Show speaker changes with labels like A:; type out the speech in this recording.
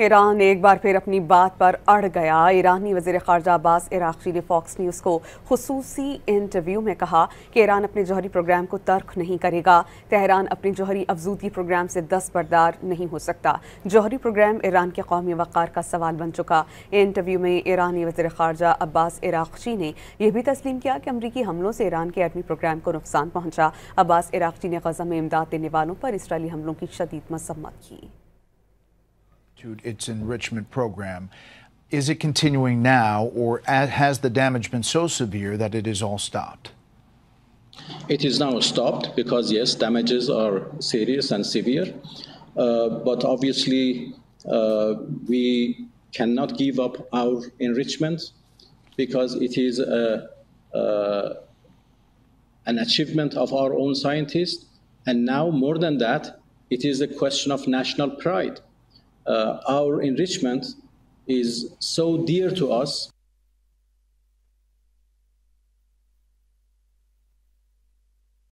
A: Iran एक बार फिर अपनी बात पर अड़ गया। ईरानी वज़ीर ख़ारजा अब्बास इराक़ची ने फॉक्स न्यूज़ को खुसूसी इंटरव्यू में कहा कि ईरान अपने जौहरी प्रोग्राम को तर्क नहीं करेगा। तेहरान अपनी जौहरी अफजूदगी प्रोग्राम से दस्तबरदार नहीं हो सकता। जौहरी प्रोग्राम ईरान के कौमी वक़ार का सवाल बन चुका। इंटरव्यू में ईरानी वज़ीर ख़ारजा अब्बास इराक़ची ने यह भी तस्लीम किया कि अमरीकी हमलों से ईरान के एटमी प्रोग्राम को नुकसान पहुँचा। अब्बास इराक़ची ने गज़ा में इमदाद देने वालों पर इसराइली हमलों की शदीद मज़म्मत की।
B: Its enrichment program. Is it continuing now, or has the damage been so severe that it is all stopped?
C: It is now stopped because, yes, damages are serious and severe. But obviously, we cannot give up our enrichment because it is an achievement of our own scientists. And now, more than that, it is a question of national pride. Our enrichment is so dear to us